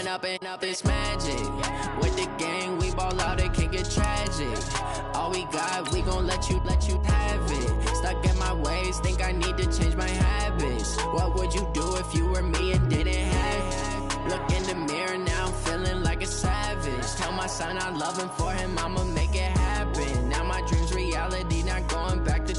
up this magic. With the gang, we ball out, it can get tragic. All we got, we gon' let you have it. Stuck in my ways, think I need to change my habits. What would you do if you were me and didn't have it? Look in the mirror now, I'm feeling like a savage. Tell my son I love him, for him I'ma make it happen. Now my dream's reality, not going back to.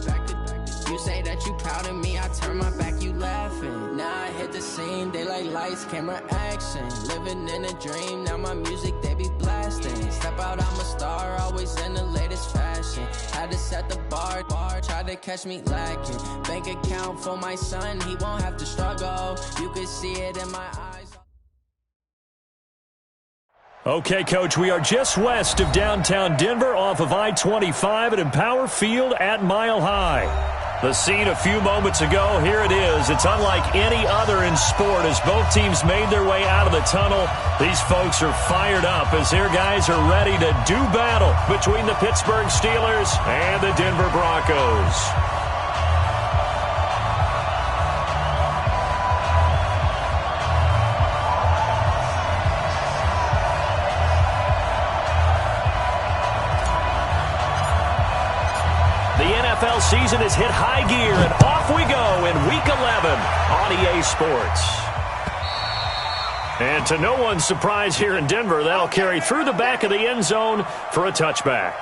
You say that you proud of me, I turn my back, you laughing. Now I hit the scene, they like lights, camera, action. Living in a dream, now my music, they be blasting. Step out, I'm a star, always in the latest fashion. Had to set the bar, try to catch me lacking. Bank account for my son, he won't have to struggle. You can see it in my eyes. Okay, Coach, we are just west of downtown Denver off of I-25 at Empower Field at Mile High. The scene a few moments ago, here it is. It's unlike any other in sport as both teams made their way out of the tunnel. These folks are fired up as their guys are ready to do battle between the Pittsburgh Steelers and the Denver Broncos. NFL season has hit high gear, and off we go in Week 11 on EA Sports. And to no one's surprise here in Denver, that'll carry through the back of the end zone for a touchback.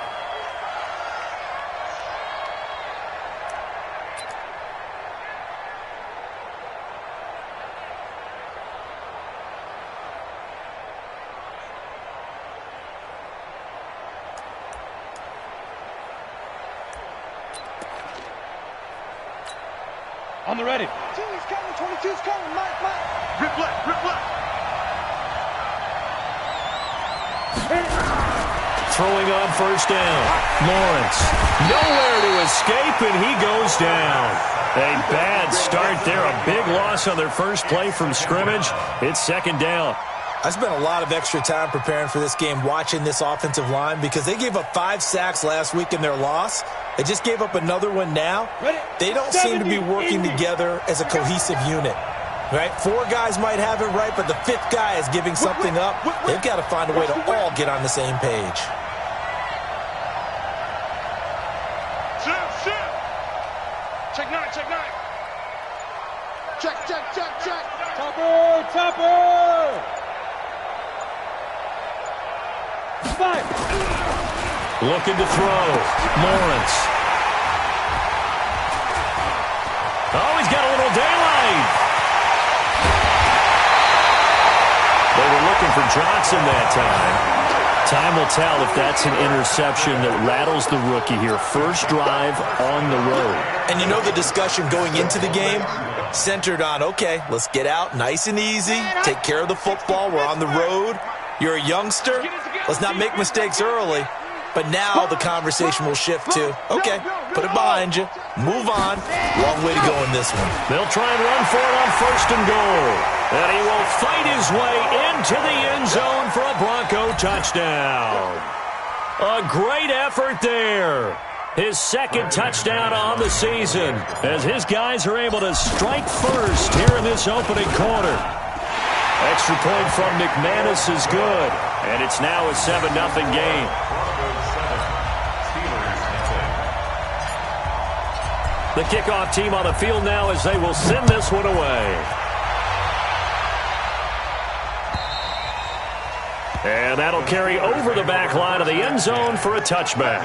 On the ready. 22's coming, 22's coming, Mike. Rip left, rip left. Throwing on first down. Lawrence. Nowhere to escape, and he goes down. A bad start there. A big loss on their first play from scrimmage. It's second down. I spent a lot of extra time preparing for this game watching this offensive line because they gave up 5 sacks last week in their loss. They just gave up another one now. They don't seem to be working together as a cohesive unit. Right? 4 guys might have it right, but the 5th guy is giving something up. They've got to find a way to all get on the same page. Check 9, check 9. Check. Topper. Looking to throw. Lawrence. Oh, he's got a little daylight. They were looking for Johnson that time. Time will tell if that's an interception that rattles the rookie here. First drive on the road. And you know the discussion going into the game centered on, okay, let's get out nice and easy, take care of the football, we're on the road. You're a youngster, let's not make mistakes early. But now the conversation will shift to, okay, put it behind you, move on. Long way to go in this one. They'll try and run for it on first and goal. And he will fight his way into the end zone for a Bronco touchdown. A great effort there. His second touchdown on the season as his guys are able to strike first here in this opening quarter. Extra point from McManus is good, and it's now a 7-0 game. The kickoff team on the field now as they will send this one away. And that'll carry over the back line of the end zone for a touchback.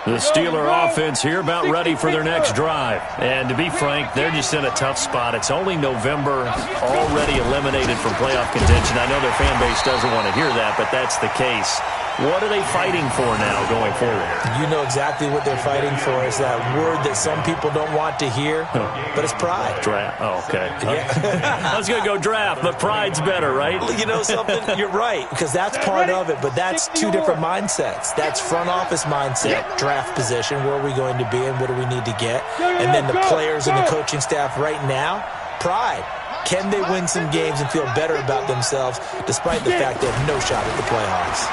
The Steeler offense here about ready for their next drive. And to be frank, they're just in a tough spot. It's only November, already eliminated from playoff contention. I know their fan base doesn't want to hear that, but that's the case. What are they fighting for now going forward? You know exactly what they're fighting for. Is that word that some people don't want to hear, but it's pride. Draft. Oh, okay. Yeah. I was going to go draft, but pride's better, right? You know something? You're right, because that's part of it, but that's 2 different mindsets. That's front office mindset, draft position, where are we going to be and what do we need to get? And then the players and the coaching staff right now, pride. Can they win some games and feel better about themselves despite the fact they have no shot at the playoffs?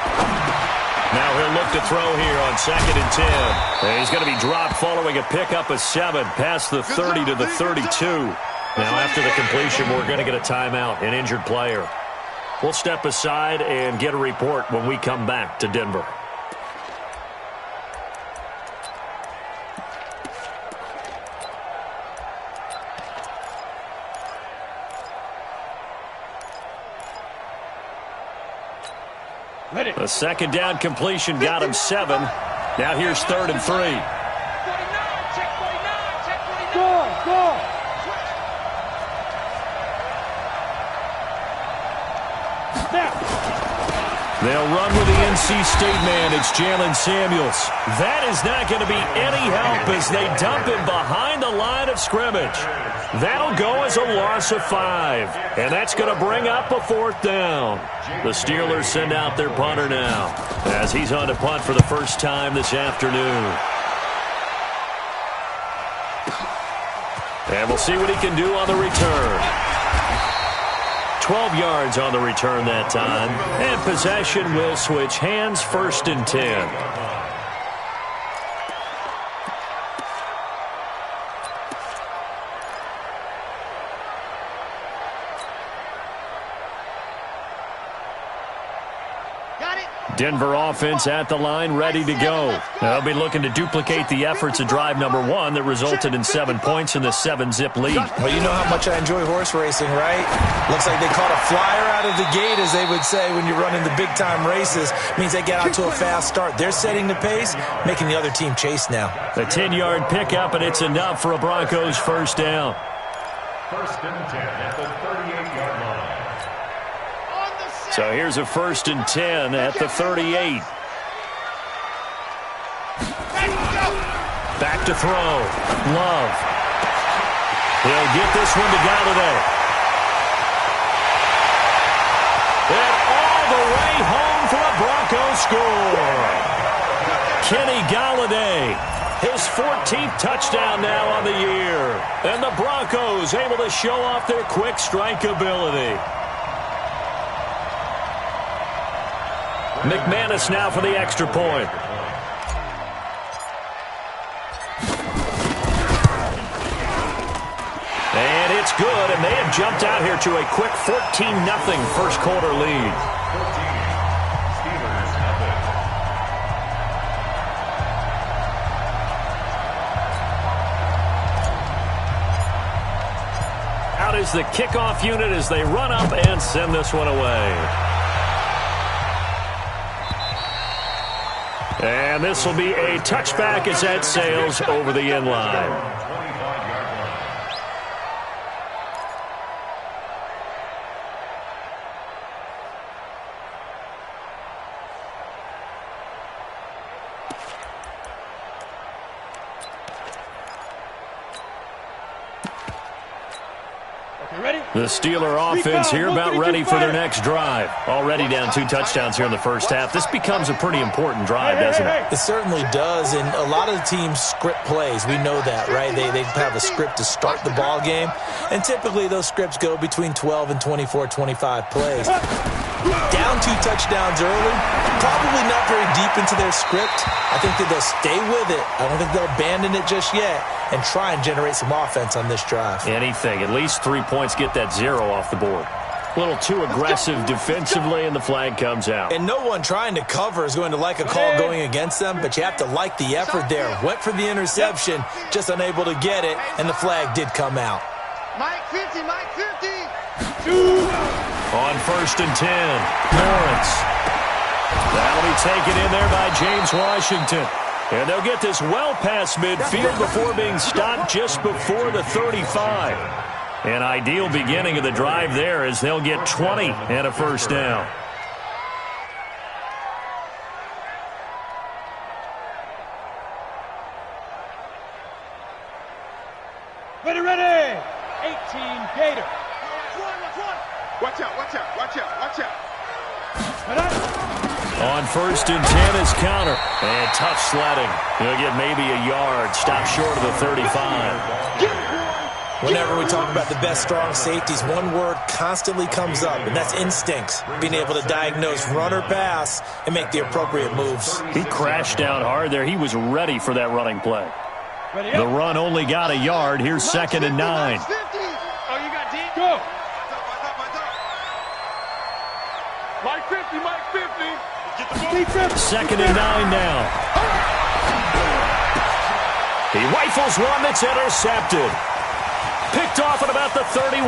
Now he'll look to throw here on 2nd and 10. And he's going to be dropped following a pickup of 7 past the 30 to the 32. Now after the completion, we're going to get a timeout, an injured player. We'll step aside and get a report when we come back to Denver. A 2nd down completion got him 7. Now here's 3rd and 3. 49, Go. They'll run with the NC State man. It's Jalen Samuels. That is not going to be any help as they dump him behind the line of scrimmage. That'll go as a loss of 5. And that's going to bring up a 4th down. The Steelers send out their punter now as he's on to punt for the first time this afternoon. And we'll see what he can do on the return. 12 yards on the return that time. And possession will switch hands, 1st and 10. Denver offense at the line, ready to go. They'll be looking to duplicate the efforts of drive number 1 that resulted in 7 points in the 7-zip lead. Well, you know how much I enjoy horse racing, right? Looks like they caught a flyer out of the gate, as they would say when you're running the big-time races. Means they get out to a fast start. They're setting the pace, making the other team chase now. A 10-yard pickup, and it's enough for a Broncos 1st down. 1st and 10 at the 38-yard line. So here's a 1st and 10 at the 38. Back to throw. Love. He'll get this one to Galladay. And all the way home for a Broncos score. Kenny Galladay. His 14th touchdown now on the year. And the Broncos able to show off their quick strike ability. McManus now for the extra point. And it's good, and they have jumped out here to a quick 14-0 first quarter lead. Out is the kickoff unit as they run up and send this one away. And this will be a touchback as that sails over the end line. The Steeler offense here about ready for their next drive. Already down 2 touchdowns here in the first half. This becomes a pretty important drive, doesn't it? It certainly does, and a lot of the teams script plays. We know that, right? They have a script to start the ball game, and typically those scripts go between 12 and 24, 25 plays. Down 2 touchdowns early, probably not very deep into their script. I think that they'll stay with it. I don't think they'll abandon it just yet and try and generate some offense on this drive. Anything. At least 3 points, get that 0 off the board. A little too aggressive defensively, and the flag comes out. And no one trying to cover is going to like a call going against them, but you have to like the effort there. Went for the interception, just unable to get it, and the flag did come out. Mike 50, Mike 50. On 1st and 10, Lawrence. That'll be taken in there by James Washington. And they'll get this well past midfield before being stopped just before the 35. An ideal beginning of the drive there as they'll get 20 and a 1st down. Ready. 18 Gator. Watch out. On 1st and 10 is counter. And tough sledding. He'll get maybe a yard. Stop short of the 35. Whenever we talk about the best strong safeties, one word constantly comes up, and that's instincts. Being able to diagnose run or pass and make the appropriate moves. He crashed down hard there. He was ready for that running play. The run only got a yard. Here's 2nd and 9. Oh, you got D? Go. Mike 50, Mike 50. Get the ball. 2nd and 9 now. He rifles one that's intercepted. Picked off at about the 31.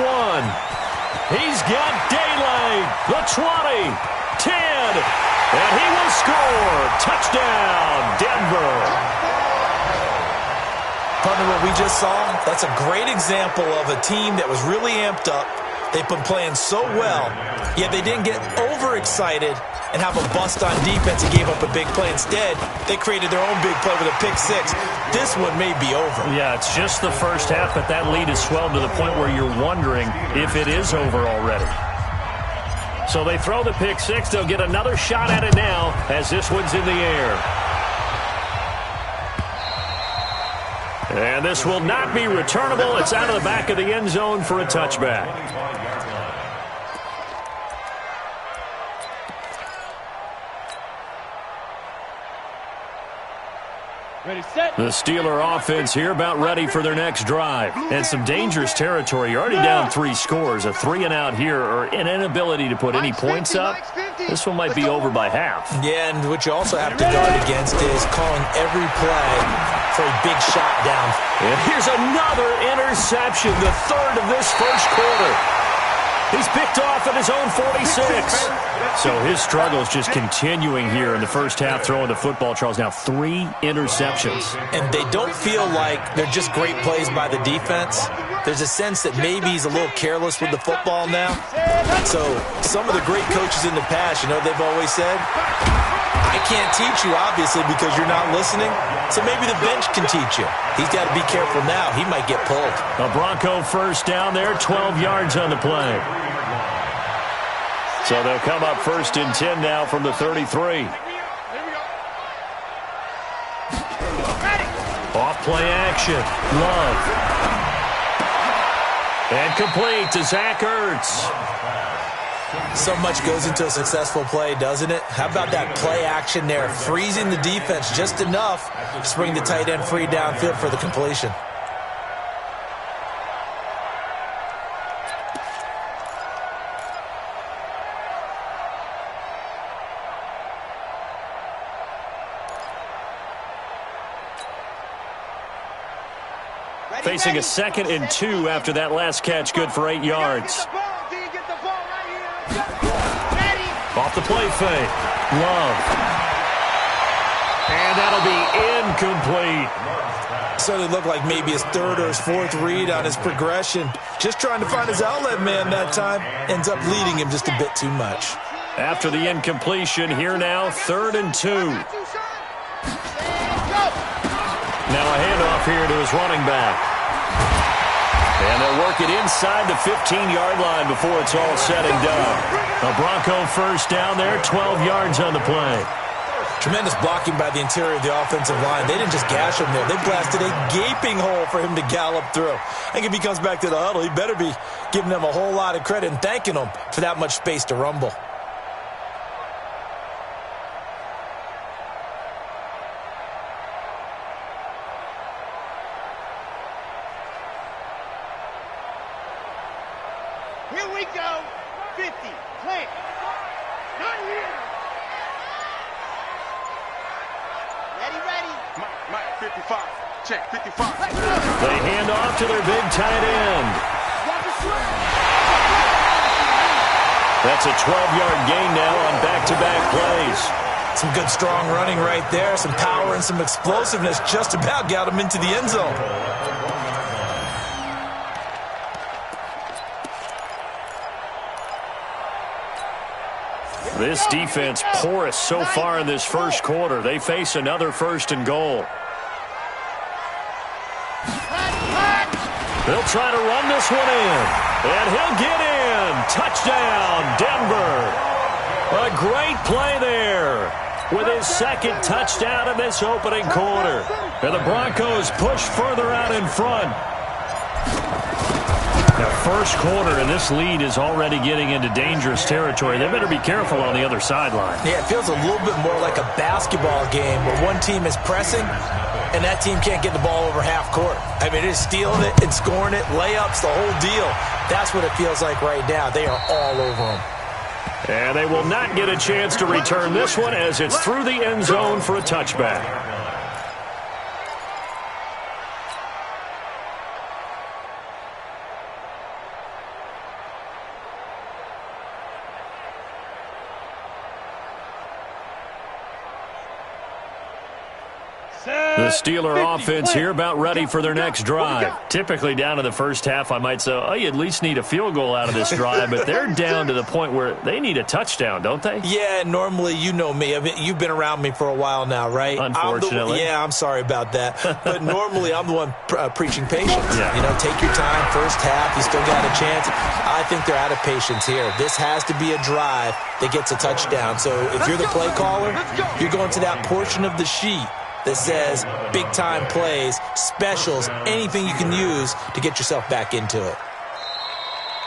He's got daylight. The 20. 10. And he will score. Touchdown, Denver. Partner, what we just saw, that's a great example of a team that was really amped up. They've been playing so well, yet they didn't get overexcited and have a bust on defense and gave up a big play. Instead, they created their own big play with a pick six. This one may be over. Yeah, it's just the first half, but that lead has swelled to the point where you're wondering if it is over already. So they throw the pick six. They'll get another shot at it now as this one's in the air. And this will not be returnable. It's out of the back of the end zone for a touchback. Ready, set. The Steeler offense here about ready for their next drive. And some dangerous territory. You're already down 3 scores. A 3-and-out here or an inability to put any points up. This one might be over by half. Yeah, and what you also have to guard against is calling every play for a big shot down. And here's another interception, the 3rd of this first quarter. He's picked off at his own 46. So his struggles just continuing here in the first half throwing the football, Charles. Now 3 interceptions. And they don't feel like they're just great plays by the defense. There's a sense that maybe he's a little careless with the football now. So some of the great coaches in the past, you know, they've always said, I can't teach you, obviously, because you're not listening. So maybe the bench can teach you. He's got to be careful now. He might get pulled. A Bronco first down there, 12 yards on the play. So they'll come up 1st and 10 now from the 33. Off play action. Love. And complete to Zach Ertz. So much goes into a successful play, doesn't it? How about that play action there? Freezing the defense just enough to bring the tight end free downfield for the completion. Facing a 2nd and 2 after that last catch, good for 8 yards. Off the play fake. Love. And that'll be incomplete. Certainly looked like maybe his 3rd or his 4th read on his progression. Just trying to find his outlet man that time. Ends up leading him just a bit too much. After the incompletion, here now, 3rd and 2. Now a handoff here to his running back. And they'll work it inside the 15-yard line before it's all said and done. A Bronco first down there, 12 yards on the play. Tremendous blocking by the interior of the offensive line. They didn't just gash him there. They blasted a gaping hole for him to gallop through. I think if he comes back to the huddle, he better be giving them a whole lot of credit and thanking them for that much space to rumble. Here we go. 50. Plant. Not here. Ready. Mike 55. Check 55. They hand off to their big tight end. That's a 12-yard gain now on back-to-back plays. Some good strong running right there. Some power and some explosiveness just about got him into the end zone. This defense porous so far in this first quarter. They face another 1st and goal. They'll try to run this one in. And he'll get in. Touchdown, Denver. A great play there with his 2nd touchdown in this opening quarter. And the Broncos push further out in front. first quarter, and this lead is already getting into dangerous territory. They better be careful on the other sideline. Yeah, it feels a little bit more like a basketball game where one team is pressing and that team can't get the ball over half court. I mean, it is stealing it and scoring it, layups, the whole deal. That's what it feels like right now. They are all over them. And they will not get a chance to return this one as it's through the end zone for a touchback. The Steeler offense here about ready for their next drive. Typically down to the first half, I might say, oh, you at least need a field goal out of this drive, but they're down to the point where they need a touchdown, don't they? Yeah, normally, you know me. I mean, you've been around me for a while now, right? Unfortunately. I'm sorry about that. But normally, I'm the one preaching patience. Yeah. You know, take your time, first half, you still got a chance. I think they're out of patience here. This has to be a drive that gets a touchdown. So if you're the play caller, you're going to that portion of the sheet that says big-time plays, specials, anything you can use to get yourself back into it.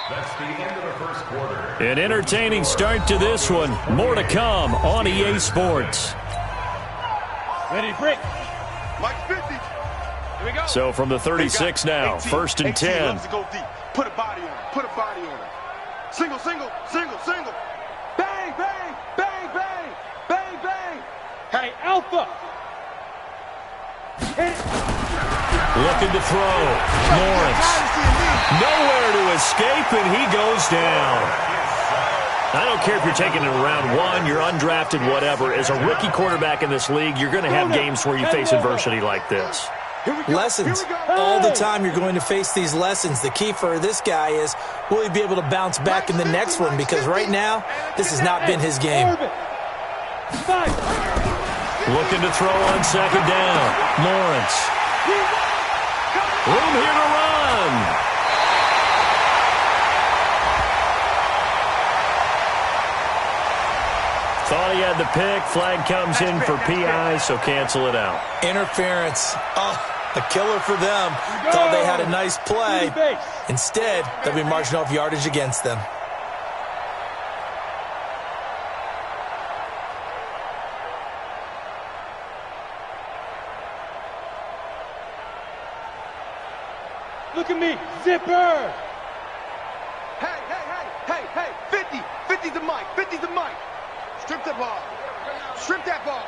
That's the end of the first quarter. An entertaining start to this one. More to come on EA Sports. Ready, break. Mike 50. Here we go. So from the 36 now, 1st and 10. Loves to go deep. Put a body on him. Put a body on him. Single, single, single, single. Bang, bang, bang, bang, bang, bang. Hey, Alpha. Looking to throw. Lawrence. Nowhere to escape, and he goes down. I don't care if you're taking it in round 1, you're undrafted, whatever. As a rookie quarterback in this league, you're going to have games where you face adversity like this. Lessons. All the time you're going to face these lessons. The key for this guy is, will he be able to bounce back in the next one? Because right now, this has not been his game. Looking to throw on 2nd down. Lawrence. Room here to run. Thought he had the pick. Flag comes in for PI, so cancel it out. Interference. Oh, a killer for them. Thought they had a nice play. Instead, they'll be marching off yardage against them. Look at me, zipper! Hey, hey, hey, hey, hey, 50. 50's the mic, 50's the mic. Strip that ball. Strip that ball.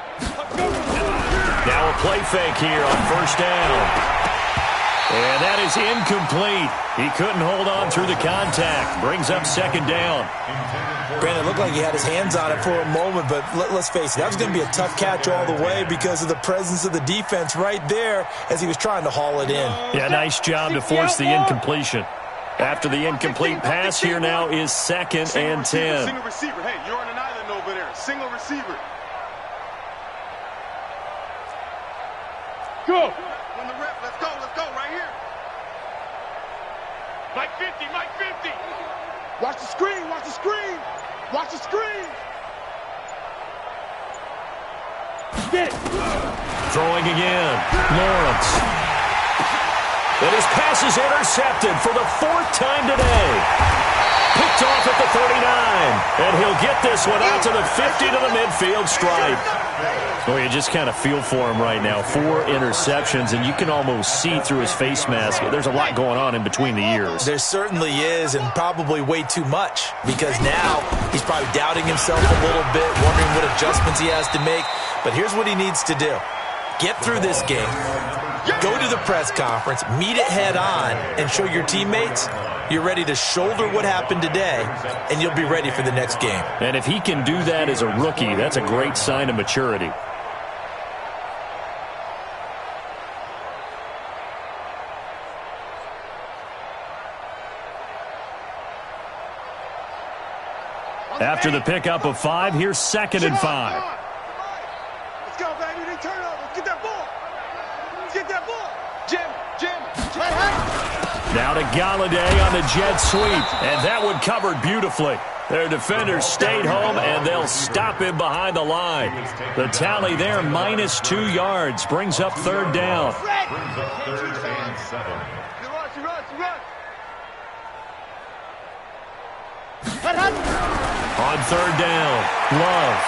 Now a play fake here on 1st down. And that is incomplete. He couldn't hold on through the contact. Brings up 2nd down. Brandon, it looked like he had his hands on it for a moment, but let's face it, that was going to be a tough catch all the way because of the presence of the defense right there as he was trying to haul it in. Yeah, nice job to force the incompletion. After the incomplete pass, here now is 2nd and 10. Single receiver. Hey, you're on an island over there. Single receiver. Go! When the rep, let's go right here. Mike 50, Mike 50. Watch the screen, watch the screen. Watch the screen. Get it! Throwing again. Lawrence. And his pass is intercepted for the 4th time today. Picked off at the 39. And he'll get this one out to the 50 to the midfield stripe. Well, you just kind of feel for him right now. 4 interceptions, and you can almost see through his face mask. There's a lot going on in between the ears. There certainly is, and probably way too much, because now he's probably doubting himself a little bit, wondering what adjustments he has to make. But here's what he needs to do. Get through this game, go to the press conference, meet it head on, and show your teammates you're ready to shoulder what happened today, and you'll be ready for the next game. And if he can do that as a rookie, that's a great sign of maturity. After the pickup of 5, here's 2nd and 5. Let's go, baby. They turn over. Let's get that ball. Let's get that ball. Jim. Hey, hey. Now to Galladay on the jet sweep. And that one covered beautifully. Their defenders stayed home, and they'll stop him behind the line. The tally there, -2 yards. Brings up 3rd down. Brings up 3rd and 7. Run. On third down, Love.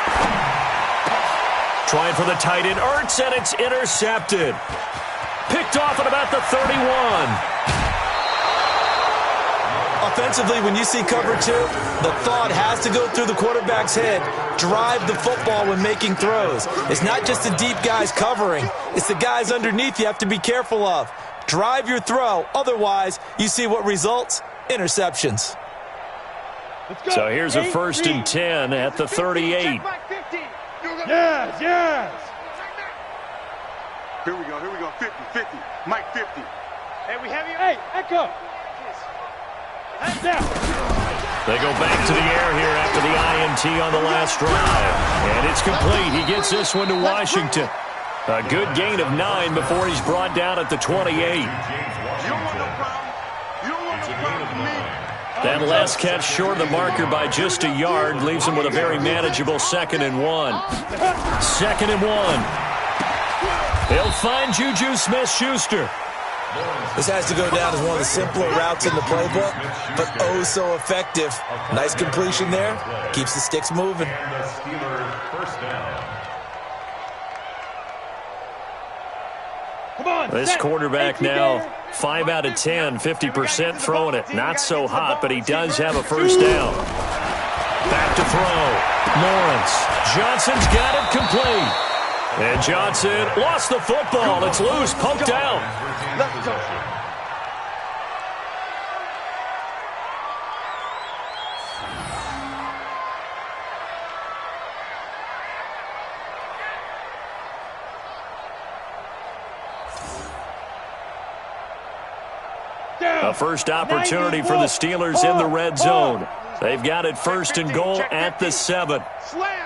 Trying for the tight end, Ertz, and it's intercepted. Picked off at about the 31. Offensively, when you see cover two, the thought has to go through the quarterback's head. Drive the football when making throws. It's not just the deep guys covering. It's the guys underneath you have to be careful of. Drive your throw. Otherwise, you see what results? Interceptions. So here's a 1st and 10 at the 38. Yes, yes. Here we go, 50, Mike 50. Hey, we have you. Hey, Echo. They go back to the air here after the INT on the last drive. And it's complete. He gets this one to Washington. A good gain of 9 before he's brought down at the 28. You don't want no problem. You don't want no problem with me. That last catch short of the marker by just a yard leaves him with a very manageable 2nd and 1. 2nd and 1. He'll find Juju Smith-Schuster. This has to go down as one of the simpler routes in the playbook, but oh so effective. Nice completion there. Keeps the sticks moving. This quarterback now 5 out of 10, 50% throwing it. Not so hot, but he does have a 1st down. Back to throw. Lawrence. Johnson's got it complete. And Johnson lost the football. It's loose, poked out. Let's go. A first opportunity for the Steelers in the red zone. They've got it 1st and goal at the 7. Slam.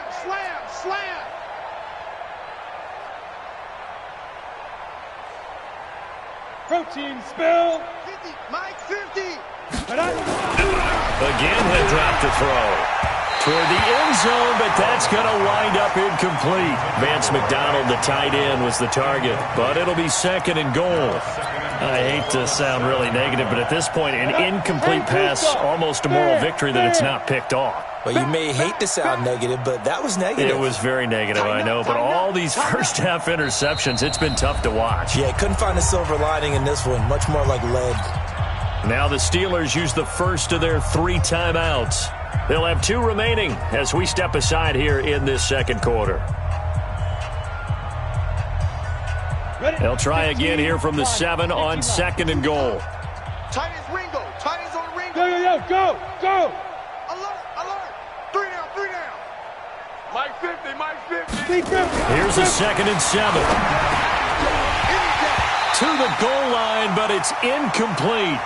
Protein spill. 50, Mike 50. Again, he'll drop to throw. Toward the end zone, but that's going to wind up incomplete. Vance McDonald, the tight end, was the target, but it'll be 2nd and goal. I hate to sound really negative, but at this point, an incomplete pass, almost a moral victory that it's not picked off. Well, you may hate to sound negative, but that was negative. It was very negative, I know, but all these first-half interceptions, it's been tough to watch. Yeah, couldn't find a silver lining in this one. Much more like lead. Now the Steelers use the first of their 3 timeouts. They'll have 2 remaining as we step aside here in this 2nd quarter. They'll try again here from the 7 on 2nd and goal. Tight ends Ringo. Tight ends on Ringo. Go. Alert. 3 down. Mike 50. Here's a 2nd and 7. To the goal line, but it's incomplete.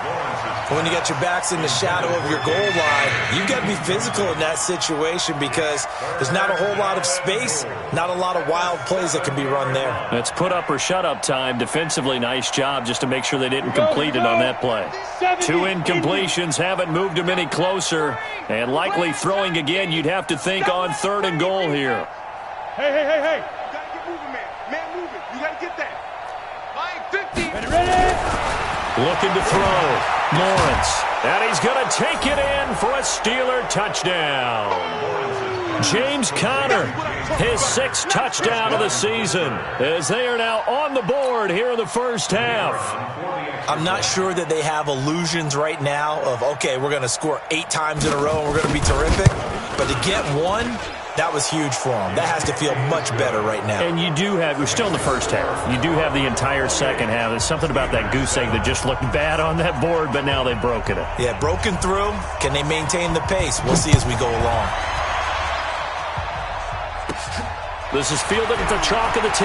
When you got your backs in the shadow of your goal line, you've got to be physical in that situation because there's not a whole lot of space, not a lot of wild plays that can be run there. That's put up or shut up time. Defensively, nice job just to make sure they didn't complete it on that play. 2 incompletions haven't moved them any closer, and likely throwing again, you'd have to think on 3rd and goal here. Hey. You got to get moving, man. Man moving. You got to get that. Mike 50. Ready? Looking to throw. Lawrence. And he's going to take it in for a Steeler touchdown. James Conner, his 6th touchdown of the season, as they are now on the board here in the first half. I'm not sure that they have illusions right now of, okay, we're going to score 8 times in a row and we're going to be terrific. But to get 1, that was huge for them. That has to feel much better right now. And you do have, we're still in the first half. You do have the entire second half. There's something about that goose egg that just looked bad on that board, but now they've broken it. Yeah, broken through. Can they maintain the pace? We'll see as we go along. This is fielded at the chalk of the 10.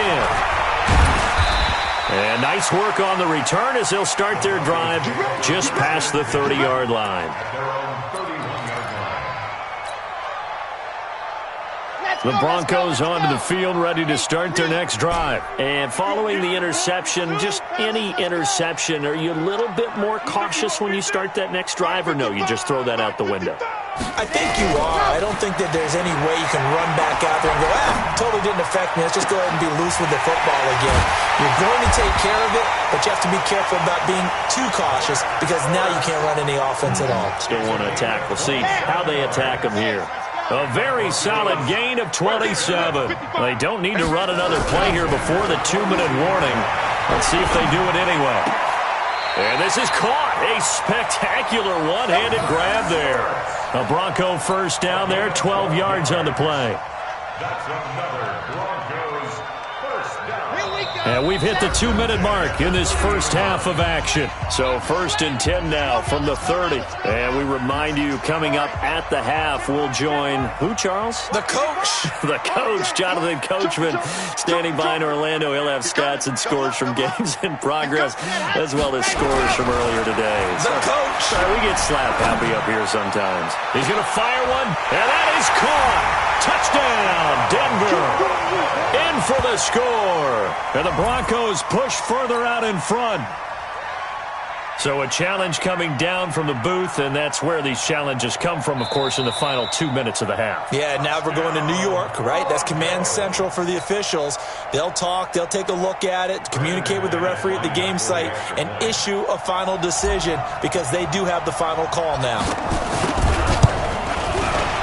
And nice work on the return as they'll start their drive just past the 30-yard line. The Broncos onto the field, ready to start their next drive. And following the interception, just any interception, are you a little bit more cautious when you start that next drive, or no, you just throw that out the window? I think you are. I don't think that there's any way you can run back out there and go, totally didn't affect me. Let's just go ahead and be loose with the football again. You're going to take care of it, but you have to be careful about being too cautious because now you can't run any offense at all. Still want to attack. We'll see how they attack him here. A very solid gain of 27. They don't need to run another play here before the 2-minute warning. Let's see if they do it anyway. And this is caught. A spectacular one-handed grab there. A Bronco first down there, 12 yards on the play. That's another Broncos first down. And we've hit the 2-minute mark in this first half of action. So 1st and 10 now from the 30. And we remind you, coming up at the half, we'll join who, Charles? The coach. The coach, Jonathan Coachman, standing by in Orlando. He'll have stats and scores from games in progress, as well as scores from earlier today. The coach. We get slap happy up here sometimes. He's going to fire one, and that is caught. Touchdown, Denver. In for the score. And the Broncos push further out in front. So a challenge coming down from the booth, and that's where these challenges come from, of course, in the final 2 minutes of the half. Yeah, now we're going to New York, right? That's command central for the officials. They'll talk, they'll take a look at it, communicate with the referee at the game site, and issue a final decision because they do have the final call now.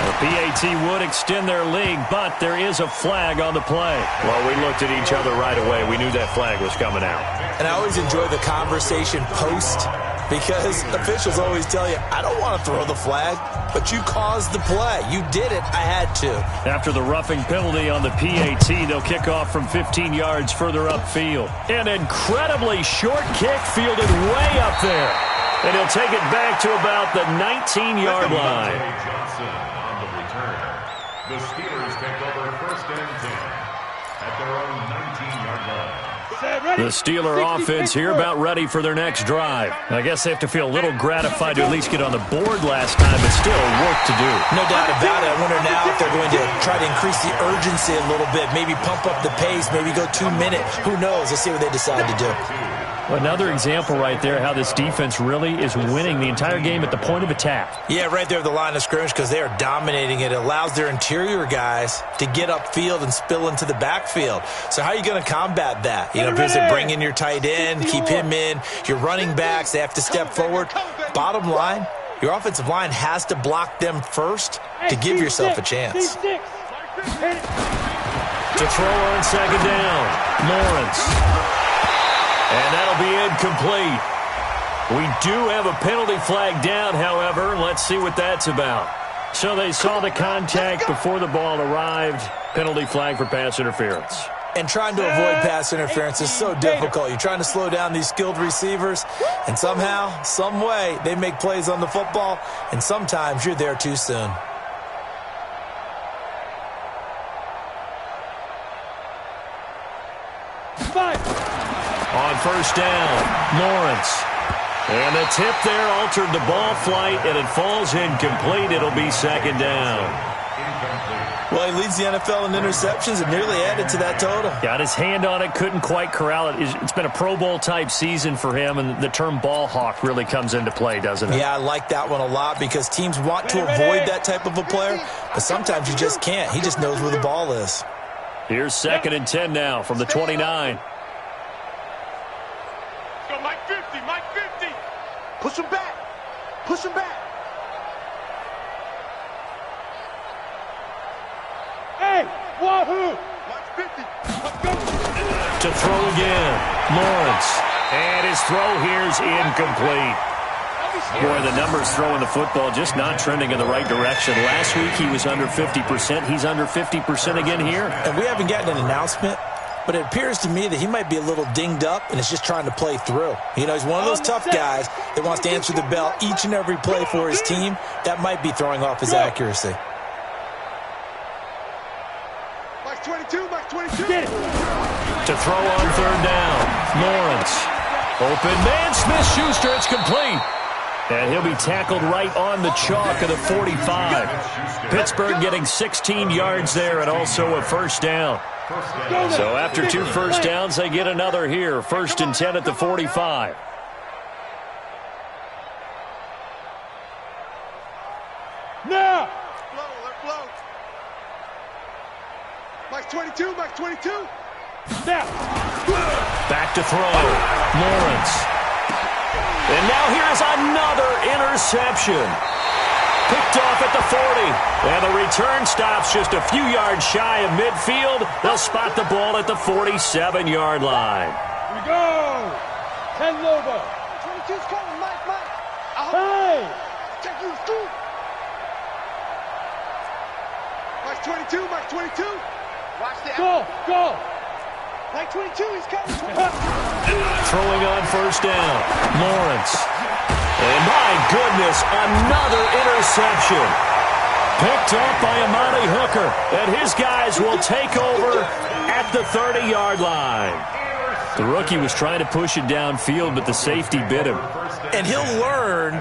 The PAT would extend their lead, but there is a flag on the play. Well, we looked at each other right away. We knew that flag was coming out. And I always enjoy the conversation post because officials always tell you, I don't want to throw the flag, but you caused the play. You did it. I had to. After the roughing penalty on the PAT, they'll kick off from 15 yards further upfield. An incredibly short kick fielded way up there. And he'll take it back to about the 19-yard line. The Steelers take over 1st and 10 at their own 19-yard line. The Steeler offense here about ready for their next drive. I guess they have to feel a little gratified to at least get on the board last time, but still work to do. No doubt about it. I wonder now if they're going to try to increase the urgency a little bit, maybe pump up the pace, maybe go 2 minutes. Who knows? Let's see what they decide to do. Another example right there how this defense really is winning the entire game at the point of attack. Yeah, right there at the line of scrimmage because they are dominating it. It allows their interior guys to get upfield and spill into the backfield. So how are you going to combat that? You know, because they bring in your tight end, keep him in. Your running backs, they have to step forward. Bottom line, your offensive line has to block them first to give yourself a chance. To throw on 2nd down, Lawrence. And that'll be incomplete. We do have a penalty flag down, however. Let's see what that's about. So they saw the contact before the ball arrived. Penalty flag for pass interference. And trying to avoid pass interference is so difficult. You're trying to slow down these skilled receivers, and somehow, some way, they make plays on the football, and sometimes you're there too soon. On 1st down, Lawrence. And the tip there altered the ball flight, and it falls incomplete. It'll be 2nd down. Well, he leads the NFL in interceptions and nearly added to that total. Got his hand on it, couldn't quite corral it. It's been a Pro Bowl-type season for him, and the term ball hawk really comes into play, doesn't it? Yeah, I like that one a lot because teams want to avoid that type of a player, but sometimes you just can't. He just knows where the ball is. Here's 2nd and 10 now from the 29. Go Mike 50, Mike 50. Push him back. Push him back. Hey, wahoo! Mike 50. Let's go. To throw again, Lawrence. And his throw here's incomplete. Boy, the numbers throwing the football just not trending in the right direction. Last week he was under 50%. He's under 50% again here. And we haven't gotten an announcement, but it appears to me that he might be a little dinged up and is just trying to play through. You know, he's one of those tough guys that wants to answer the bell each and every play for his team. That might be throwing off his accuracy. Mike 22, Mike 22. Get it. To throw on 3rd down, Lawrence. Open man, Smith-Schuster, it's complete. And he'll be tackled right on the chalk of the 45. Pittsburgh getting 16 yards there and also a 1st down. So after 2 first downs, they get another here. 1st and 10 at the 45. No! Mike's 22, Mike's 22. Snap. Back to throw. Lawrence. And now here's another interception. Picked off at the 40. And the return stops just a few yards shy of midfield. They'll spot the ball at the 47-yard line. Here we go. 10 Lobo. 22's coming, Mike. Hey. Take you to school. Mike's 22, Mike's 22. Watch the Go. Mike 22, he's coming. Throwing on first down. Lawrence. And my goodness, another interception. Picked up by Amani Hooker. And his guys will take over at the 30-yard line. The rookie was trying to push it downfield, but the safety bit him. And he'll learn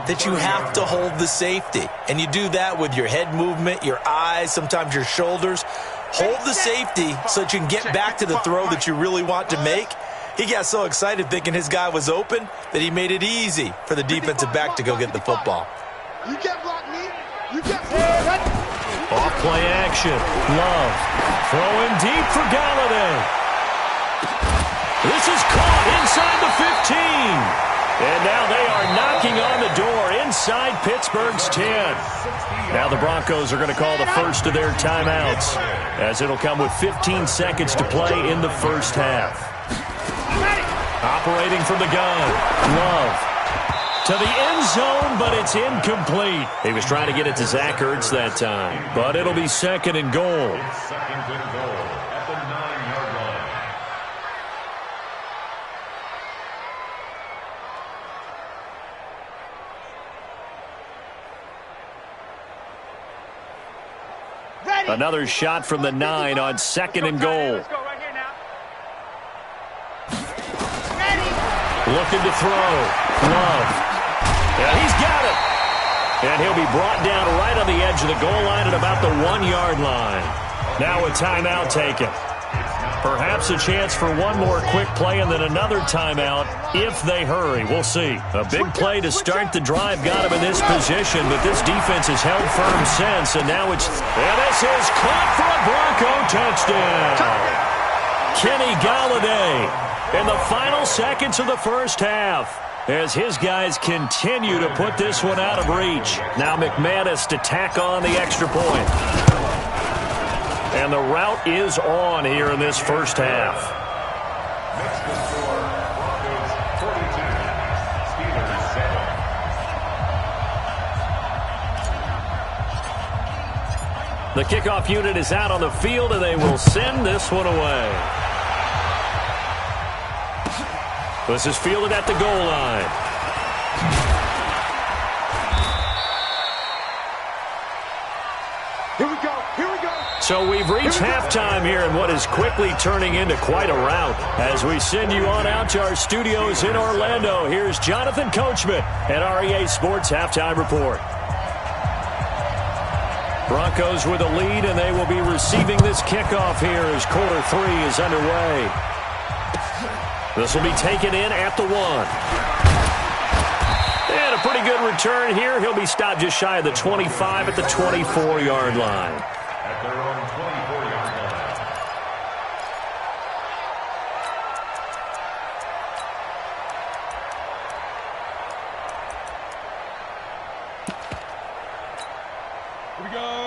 that you have to hold the safety. And you do that with your head movement, your eyes, sometimes your shoulders. Hold the safety so that you can get back to the throw that you really want to make. He got so excited thinking his guy was open that he made it easy for the defensive back to go get the football. You can't block me. You can't block me. Off play action. Love. Throwing deep for Galladay. This is caught inside the 15. And now they are knocking on the door inside Pittsburgh's 10. Now the Broncos are going to call the first of their timeouts, as it'll come with 15 seconds to play in the first half. Operating from the gun. Love. To the end zone, but it's incomplete. He was trying to get it to Zach Ertz that time, but it'll be second and goal. Second and goal at the 9-yard line. Another shot from the 9 on second and goal. Let's go right here now. Looking to throw. Love. Yeah, he's got it. And he'll be brought down right on the edge of the goal line at about the 1-yard line. Now a timeout taken. Perhaps a chance for one more quick play and then another timeout if they hurry. We'll see. A big play to start the drive got him in this position, but this defense has held firm since, and now it's... And this is caught for a Bronco touchdown. Kenny Galladay in the final seconds of the first half, as his guys continue to put this one out of reach. Now McManus to tack on the extra point. And the route is on here in this first half. Makes the score Broncos 42, Steelers 7. The kickoff unit is out on the field, and they will send this one away. This is fielded at the goal line. Here we go. So we've reached halftime here in what is quickly turning into quite a rout. As we send you on out to our studios in Orlando, here's Jonathan Coachman at REA Sports Halftime Report. Broncos with a lead, and they will be receiving this kickoff here as quarter 3 is underway. This will be taken in at the 1. And a pretty good return here. He'll be stopped just shy of the 25 at the 24-yard line. At their own 24-yard line.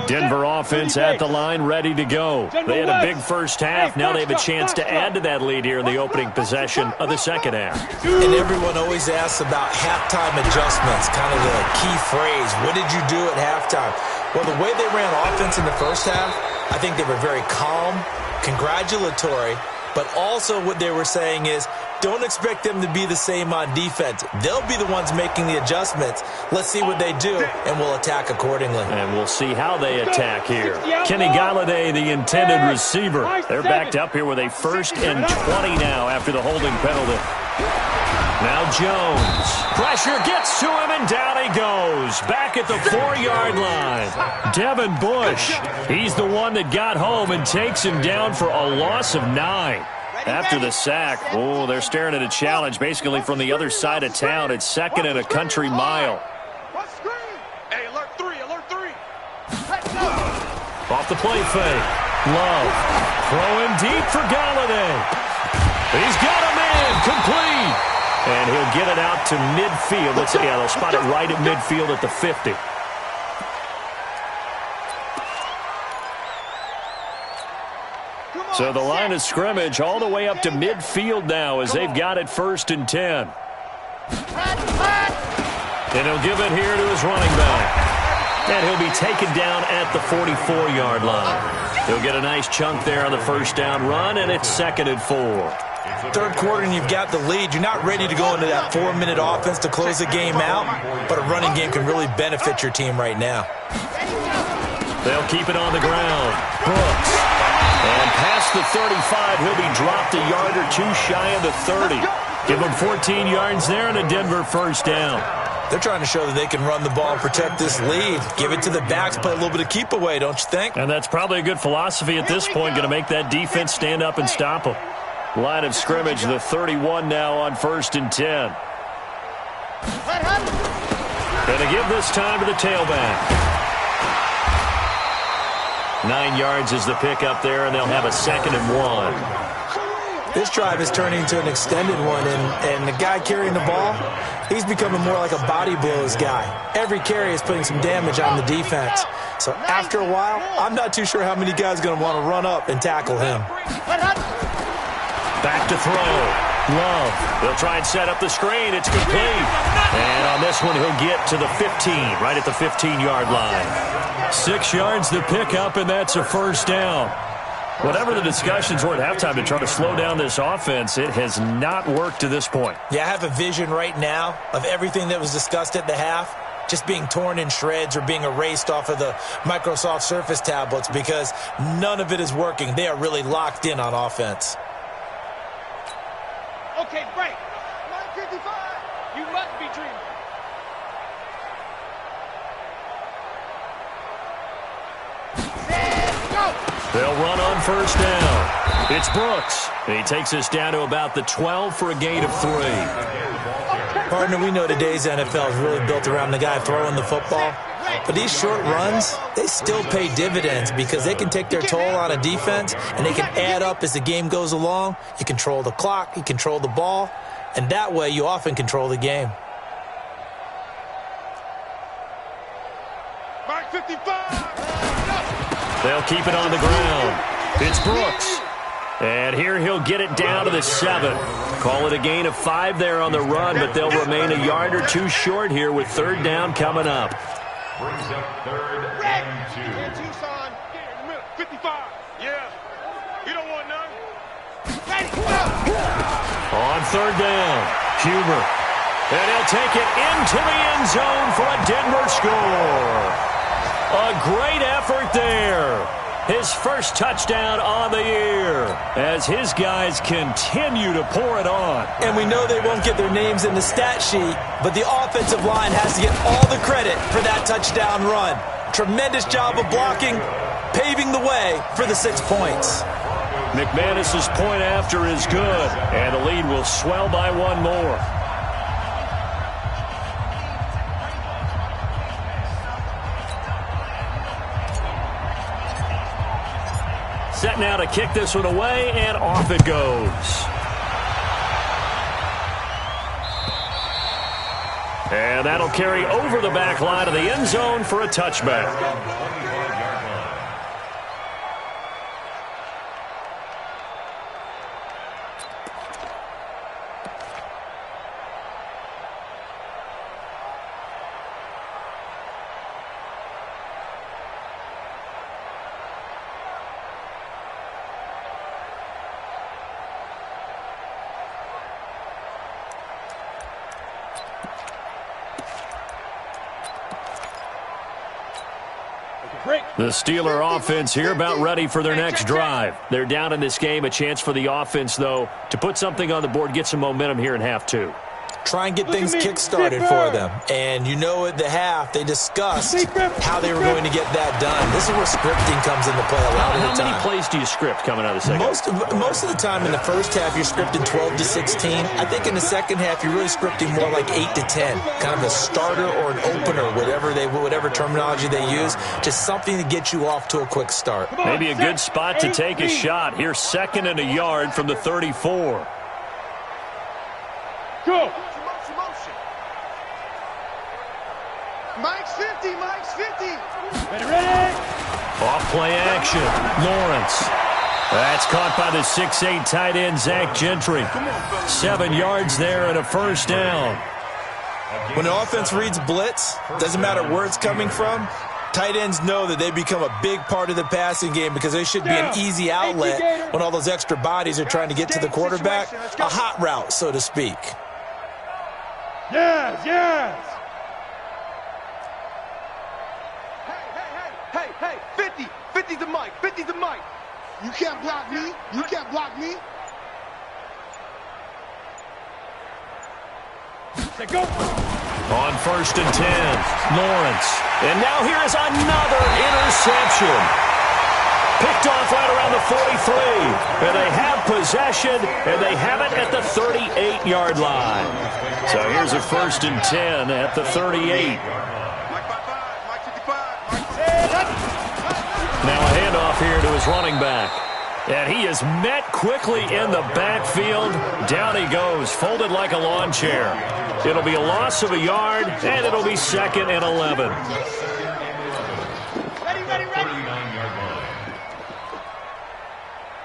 Denver offense at the line, ready to go. They had a big first half. Now they have a chance to add to that lead here in the opening possession of the second half. And everyone always asks about halftime adjustments, kind of the key phrase. What did you do at halftime? Well, the way they ran offense in the first half, I think they were very calm, congratulatory, but also what they were saying is, don't expect them to be the same on defense. They'll be the ones making the adjustments. Let's see what they do, and we'll attack accordingly. And we'll see how they attack here. Kenny Galladay, the intended receiver. They're backed up here with a 1st and 20 now after the holding penalty. Now Jones. Pressure gets to him, and down he goes. Back at the 4-yard line. Devin Bush. He's the one that got home and takes him down for a loss of 9. After the sack, oh, they're staring at a challenge basically from the other side of town. It's 2nd and a country mile. Hey, alert 3. Off the play fake. Love. Throwing deep for Galladay. He's got him in. Complete. And he'll get it out to midfield. Let's see. Yeah, they'll spot it right at midfield at the 50. So the line of scrimmage all the way up to midfield now as they've got it 1st and 10. And he'll give it here to his running back. And he'll be taken down at the 44-yard line. He'll get a nice chunk there on the first down run, and it's 2nd and 4. Third quarter and you've got the lead. You're not ready to go into that 4-minute offense to close the game out, but a running game can really benefit your team right now. They'll keep it on the ground. Brooks. And past the 35, he'll be dropped a yard or two shy of the 30. Give him 14 yards there and a Denver first down. They're trying to show that they can run the ball and protect this lead. Give it to the backs, play a little bit of keep away, don't you think? And that's probably a good philosophy at this point, going to make that defense stand up and stop them. Line of scrimmage, the 31 now on 1st and 10. Going to give this time to the tailback. 9 yards is the pickup there, and they'll have a 2nd and 1. This drive is turning into an extended one, and the guy carrying the ball, he's becoming more like a body blows guy. Every carry is putting some damage on the defense. So after a while, I'm not too sure how many guys are going to want to run up and tackle him. Back to throw. Love. They'll try and set up the screen. It's complete. And on this one, he'll get to the 15, right at the 15-yard line. 6 yards to pick up, and that's a first down. Whatever the discussions were at halftime to try to slow down this offense, it has not worked to this point. Yeah, I have a vision right now of everything that was discussed at the half just being torn in shreds or being erased off of the Microsoft Surface tablets because none of it is working. They are really locked in on offense. Okay, break. 9:55. You must be dreaming. They'll run on first down. It's Brooks. He takes us down to about the 12 for a gain of 3. Partner, we know today's NFL is really built around the guy throwing the football. But these short runs, they still pay dividends because they can take their toll on a defense and they can add up as the game goes along. You control the clock, you control the ball, and that way you often control the game. Mark 55. They'll keep it on the ground. It's Brooks. And here he'll get it down to the 7. Call it a gain of 5 there on the run, but they'll remain a yard or two short here with 3rd down coming up. Brings up 3rd and 2. And Tucson, get in the middle. 55. Yeah. You don't want none. On 3rd down, Huber. And he'll take it into the end zone for a Denver score. A great effort there. His first touchdown on the year as his guys continue to pour it on. And we know they won't get their names in the stat sheet, but the offensive line has to get all the credit for that touchdown run. Tremendous job of blocking, paving the way for the 6 points. McManus's point after is good, and the lead will swell by 1 more. Set now to kick this one away, and off it goes. And that'll carry over the back line of the end zone for a touchback. The Steeler offense here about ready for their next drive. They're down in this game. A chance for the offense, though, to put something on the board, get some momentum here in half 2. try and get things kick-started for them. And you know at the half, they discussed how they were going to get that done. This is where scripting comes into play a lot of the time. How many plays do you script coming out of the second? Most of the time in the first half, you're scripting 12 to 16. I think in the second half, you're really scripting more like 8 to 10. Kind of a starter or an opener, whatever terminology they use. Just something to get you off to a quick start. Maybe a good spot to take a shot. Here's 2nd and a yard from the 34. Go. Mike's 50. Mike's 50. Ready. Off play action. Lawrence. That's caught by the 6'8" tight end, Zach Gentry. 7 yards there and a first down. When an offense reads blitz, doesn't matter where it's coming from, tight ends know that they become a big part of the passing game because they should be an easy outlet when all those extra bodies are trying to get to the quarterback. A hot route, so to speak. Yes. Hey, 50. 50 to Mike. 50 to Mike. You can't block me. You can't block me. Go. On 1st and 10, Lawrence. And now here is another interception. Picked off right around the 43. And they have possession, and they have it at the 38-yard line. So here's a 1st and 10 at the 38. Now a handoff here to his running back. And he is met quickly in the backfield. Down he goes, folded like a lawn chair. It'll be a loss of a yard, and it'll be 2nd and 11. Ready. 39-yard line.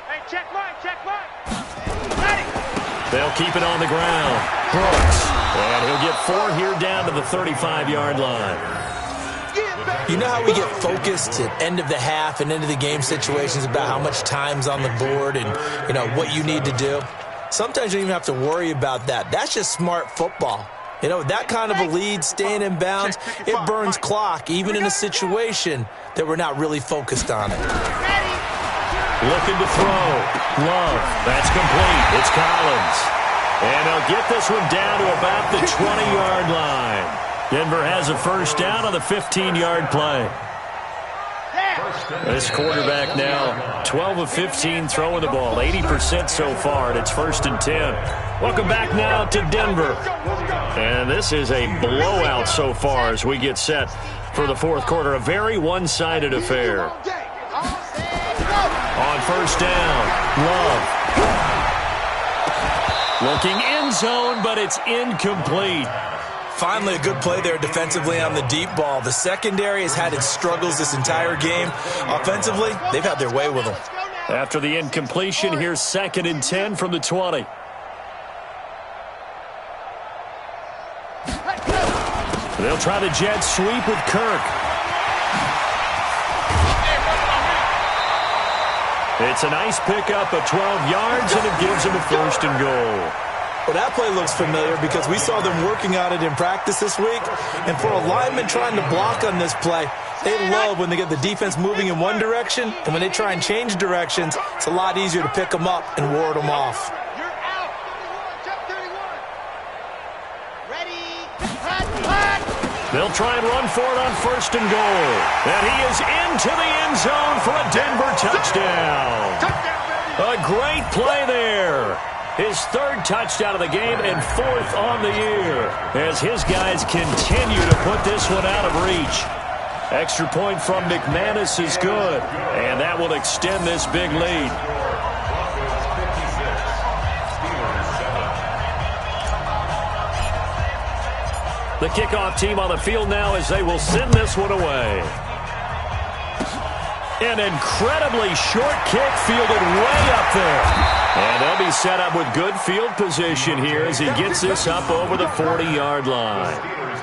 Hey, check Mike. Ready. They'll keep it on the ground. Brooks. And he'll get 4 here down to the 35-yard line. You know how we get focused at end of the half and end of the game situations about how much time's on the board and, what you need to do? Sometimes you don't even have to worry about that. That's just smart football. That kind of a lead, staying in bounds, it burns clock, even in a situation that we're not really focused on it. Looking to throw. Love. That's complete. It's Collins. And he'll get this one down to about the 20-yard line. Denver has a first down on the 15-yard play. This quarterback now, 12 of 15 throwing the ball, 80% so far, and it's 1st and 10. Welcome back now to Denver. And this is a blowout so far as we get set for the fourth quarter. A very one-sided affair. On 1st down, Love. Looking end zone, but it's incomplete. Finally, a good play there defensively on the deep ball. The secondary has had its struggles this entire game. Offensively, they've had their way with them. After the incompletion, here's 2nd and 10 from the 20. They'll try the jet sweep with Kirk. It's a nice pickup of 12 yards, and it gives him a 1st and goal. Well, that play looks familiar because we saw them working on it in practice this week. And for a lineman trying to block on this play, they love when they get the defense moving in one direction. And when they try and change directions, it's a lot easier to pick them up and ward them off. You're out. 31. Ready. They'll try and run for it on 1st and goal. And he is into the end zone for a Denver touchdown. A great play there. His 3rd touchdown of the game and 4th on the year as his guys continue to put this one out of reach. Extra point from McManus is good, and that will extend this big lead. The kickoff team on the field now as they will send this one away. An incredibly short kick fielded way up there. And they'll be set up with good field position here as he gets this up over the 40-yard line.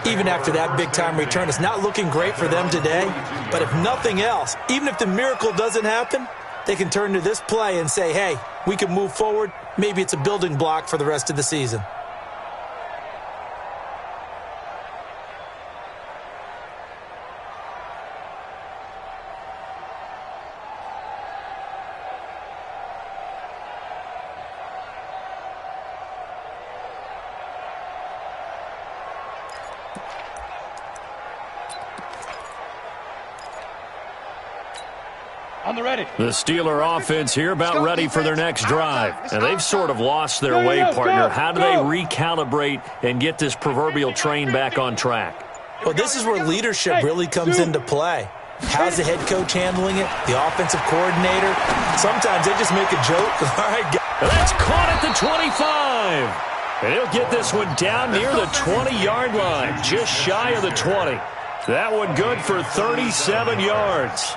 Even after that big-time return, it's not looking great for them today. But if nothing else, even if the miracle doesn't happen, they can turn to this play and say, hey, we can move forward. Maybe it's a building block for the rest of the season. The Steeler offense here about ready for their next drive. And they've sort of lost their way, partner. How do they recalibrate and get this proverbial train back on track? Well, this is where leadership really comes into play. How's the head coach handling it? The offensive coordinator? Sometimes they just make a joke. All right, guys. That's caught at the 25. And he'll get this one down near the 20-yard line, just shy of the 20. That one good for 37 yards.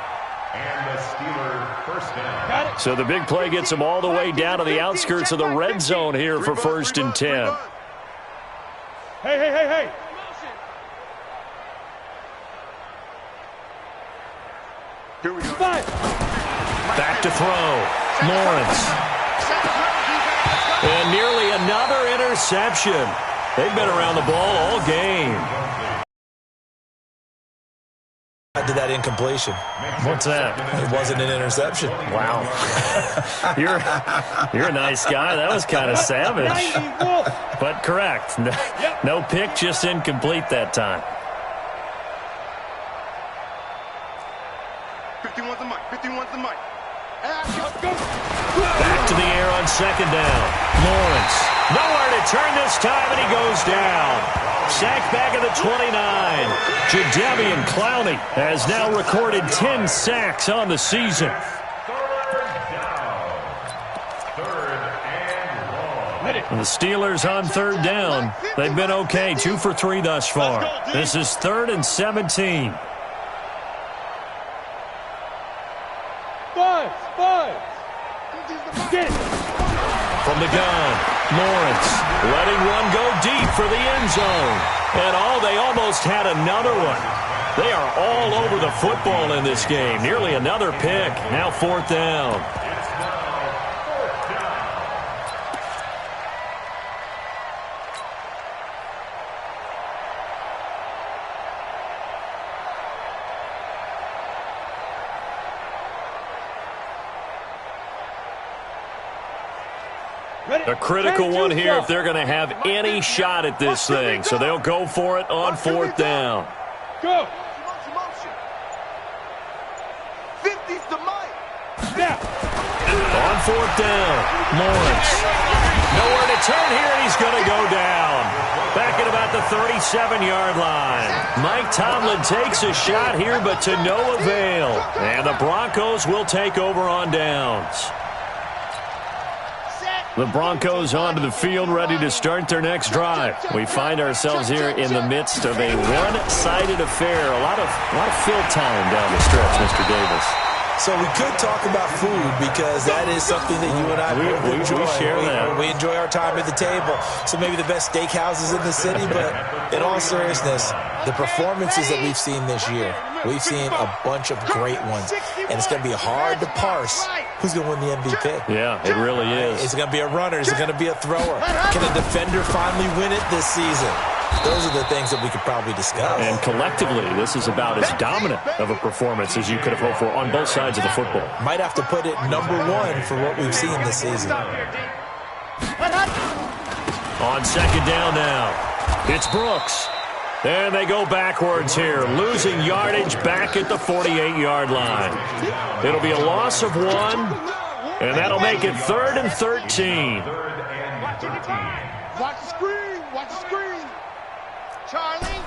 And the Steeler first down. So the big play gets them all the way down to the outskirts of the red zone here for 1st and 10. Hey. Here we go. Back to throw. Lawrence. And nearly another interception. They've been around the ball all game. To that incompletion. What's that? It wasn't an interception. Wow. You're a nice guy. That was kind of savage. But correct. No pick, just incomplete that time. 51's the mic. 51's the mic. Back to the air on 2nd down. Lawrence. Nowhere to turn this time, and he goes down. Sacked back at the 29. Jadeveon Clowney has now recorded 10 sacks on the season. And the Steelers on 3rd down. They've been okay, 2 for 3 thus far. This is 3rd and 17. From the gun, Lawrence letting one go deep for the end zone. And they almost had another one. They are all over the football in this game. Nearly another pick. Now 4th down. A critical one here if they're going to have any shot at this thing. So they'll go for it on 4th down. Go. 50's the mic. On 4th down, Lawrence. Nowhere to turn here, and he's going to go down. Back at about the 37-yard line. Mike Tomlin takes a shot here, but to no avail. And the Broncos will take over on downs. The Broncos onto the field, ready to start their next drive. We find ourselves here in the midst of a one-sided affair. A lot of fill time down the stretch, Mr. Davis. So we could talk about food because that is something that you and I enjoy. We share that. We enjoy our time at the table. So maybe the best steakhouses in the city, but in all seriousness, the performances that we've seen this year, we've seen a bunch of great ones. And it's going to be hard to parse who's going to win the MVP. Yeah, it really is. Is it going to be a runner? Is it going to be a thrower? Can a defender finally win it this season? Those are the things that we could probably discuss. And collectively, this is about as dominant of a performance as you could have hoped for on both sides of the football. Might have to put it number 1 for what we've seen this season. On 2nd down now, it's Brooks. And they go backwards here, losing yardage back at the 48-yard line. It'll be a loss of 1, and that'll make it 3rd and 13. Watch the screen. Watch the screen. Charlie.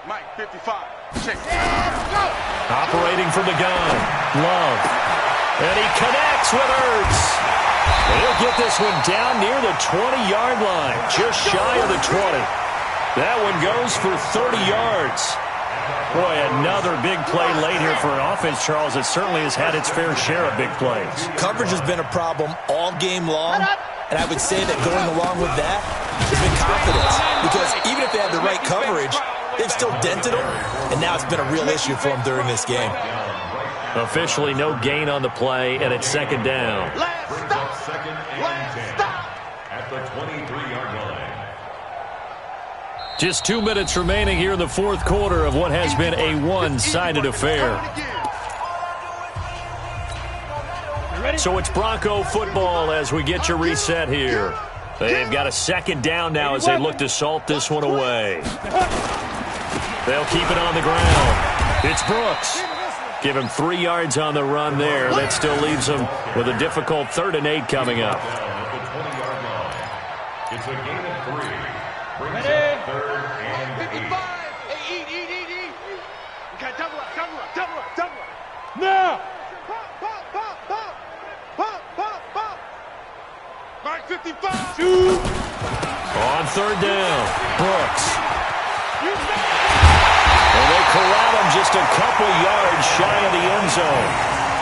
Mike, 55. Check. Operating from the gun, Love. And he connects with Ertz. And he'll get this one down near the 20-yard line, just shy of the 20. That one goes for 30 yards. Boy, another big play late here for an offense, Charles, that certainly has had its fair share of big plays. Coverage has been a problem all game long, and I would say that going along with that has been confidence. Because even if they had the right coverage, they've still dented them, and now it's been a real issue for them during this game. Officially no gain on the play, and it's 2nd down. Second and 10 at the 23-yard line. Just 2 minutes remaining here in the 4th quarter of what has been a one-sided affair. So it's Bronco football as we get you reset here. They've got a 2nd down now as they look to salt this one away. They'll keep it on the ground. It's Brooks. Give him 3 yards on the run there. That still leaves him with a difficult 3rd and 8 coming up. It's a gain of 3. Brings up 3rd and 8. Hey, eat. Okay, double up. Now! Pop. Mark 55. Shoot. On 3rd down, Brooks. And they corral him just a couple yards shy of the end zone.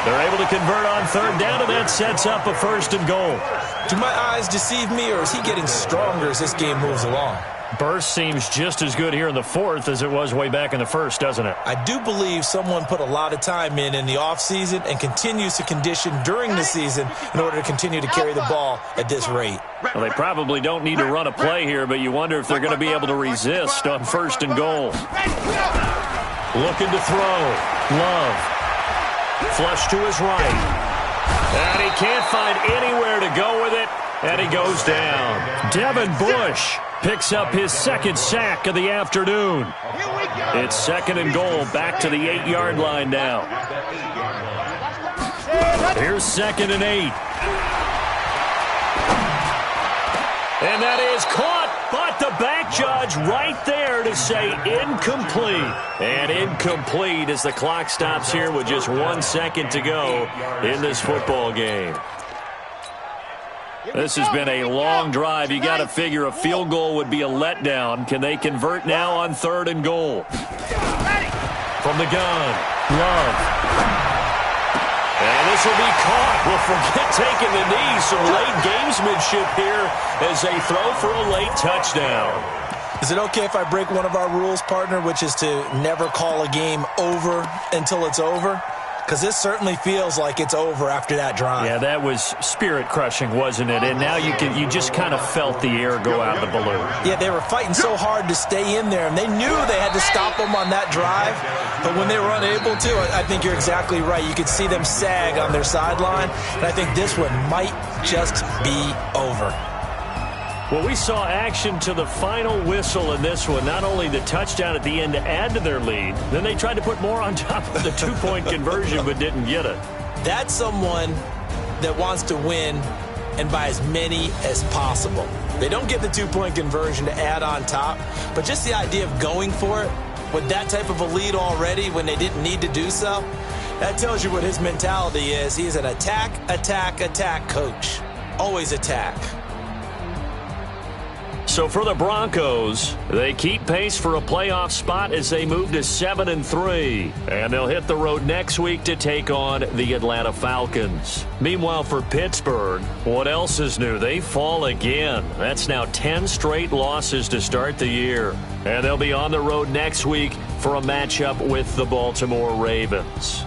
They're able to convert on 3rd down, and that sets up a 1st and goal. Do my eyes deceive me, or is he getting stronger as this game moves along? Burst seems just as good here in the 4th as it was way back in the 1st, doesn't it? I do believe someone put a lot of time in the offseason and continues to condition during the season in order to continue to carry the ball at this rate. Well, they probably don't need to run a play here, but you wonder if they're going to be able to resist on 1st and goal. Looking to throw. Love. Flush to his right. And he can't find anywhere to go with it, and he goes down. Devin Bush picks up his 2nd sack of the afternoon. It's 2nd and goal, back to the 8-yard line now. Here's 2nd and 8. And that is caught, but the back judge right there to say incomplete. And incomplete as the clock stops here with just 1 second to go in this football game. This has been a long drive. You got to figure a field goal would be a letdown. Can they convert now on 3rd and goal? From the gun, Love. And this will be caught. Well, forget taking the knee. Some late gamesmanship here as they throw for a late touchdown. Is it okay if I break one of our rules, partner, which is to never call a game over until it's over? Because this certainly feels like it's over after that drive. Yeah, that was spirit-crushing, wasn't it? And now you just kind of felt the air go out of the balloon. Yeah, they were fighting so hard to stay in there, and they knew they had to stop them on that drive. But when they were unable to, I think you're exactly right. You could see them sag on their sideline, and I think this one might just be over. Well, we saw action to the final whistle in this one. Not only the touchdown at the end to add to their lead, then they tried to put more on top of the 2-point conversion but didn't get it. That's someone that wants to win and by as many as possible. They don't get the 2-point conversion to add on top, but just the idea of going for it with that type of a lead already when they didn't need to do so, that tells you what his mentality is. He's an attack coach. Always attack. So for the Broncos, they keep pace for a playoff spot as they move to 7-3. And they'll hit the road next week to take on the Atlanta Falcons. Meanwhile, for Pittsburgh, what else is new? They fall again. That's now 10 straight losses to start the year. And they'll be on the road next week for a matchup with the Baltimore Ravens.